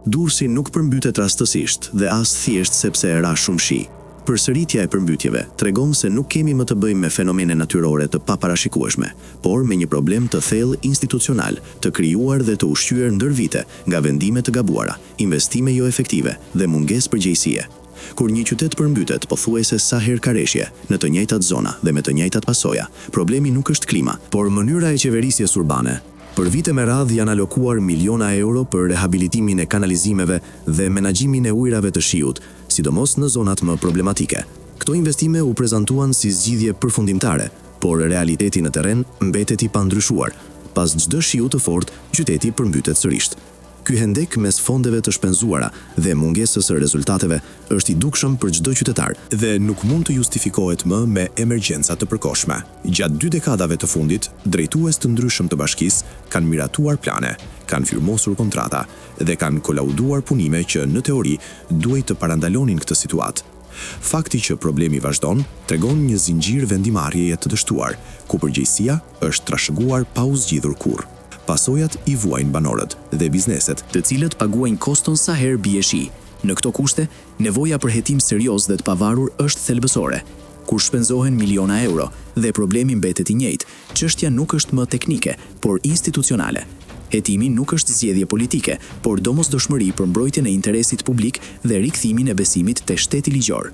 Durrësi nuk përmbytet rastësisht dhe as thjesht sepse e ra shumë shi. Përsëritja e përmbytjeve tregon se nuk kemi më të bëjmë me fenomene natyrore të paparashikueshme, por me një problem të thellë institucional, të krijuar dhe të ushqyer ndër vite nga vendime të gabuara, investime jo efektive dhe mungesë përgjegjësie. Kur një qytet përmbytet pothuajse sa herë kareshje, në të njëjtat zona dhe me të njëjtat pasoja, problemi nuk është klima, por mënyra e qeverisjes urbane. Për vite me radhë janë alokuar miliona euro për rehabilitimin e kanalizimeve dhe menaxhimin e ujrave të shiut, sidomos në zonat më problematike. Këto investime u prezantuan si zgjidhje përfundimtare, por realiteti në terren mbetet i pandryshuar. Pas çdo shiu të fortë, qyteti përmbytet sërish. Ky hendek mes fondeve të shpenzuara dhe mungesës së rezultateve është i dukshëm për çdo qytetar dhe nuk mund të justifikohet më me emergjenca të përkohshme. Gjatë 2 dekadave të fundit, drejtues të ndryshëm të bashkisë kanë miratuar plane, kanë firmosur kontrata dhe kanë kolauduar punime që në teori duhej të parandalonin këtë situatë. Fakti që problemi vazhdon tregon një zinxhir vendimarrjeje të dështuar, ku përgjegjësia është trashëguar pa u zgjidhur kurrë. Pasojat i vuajnë banorët dhe bizneset, të cilët paguajnë koston sa herë bie shi. Në këto kushte, nevoja për hetim serioz dhe të pavarur është thelbësore. Kur shpenzohen miliona euro dhe problemi mbetet i njëjtë, çështja nuk është më teknike, por institucionale. Hetimi nuk është zgjedhje politike, por domosdoshmëri për mbrojtjen e interesit publik dhe rikthimin e besimit te shteti ligjor.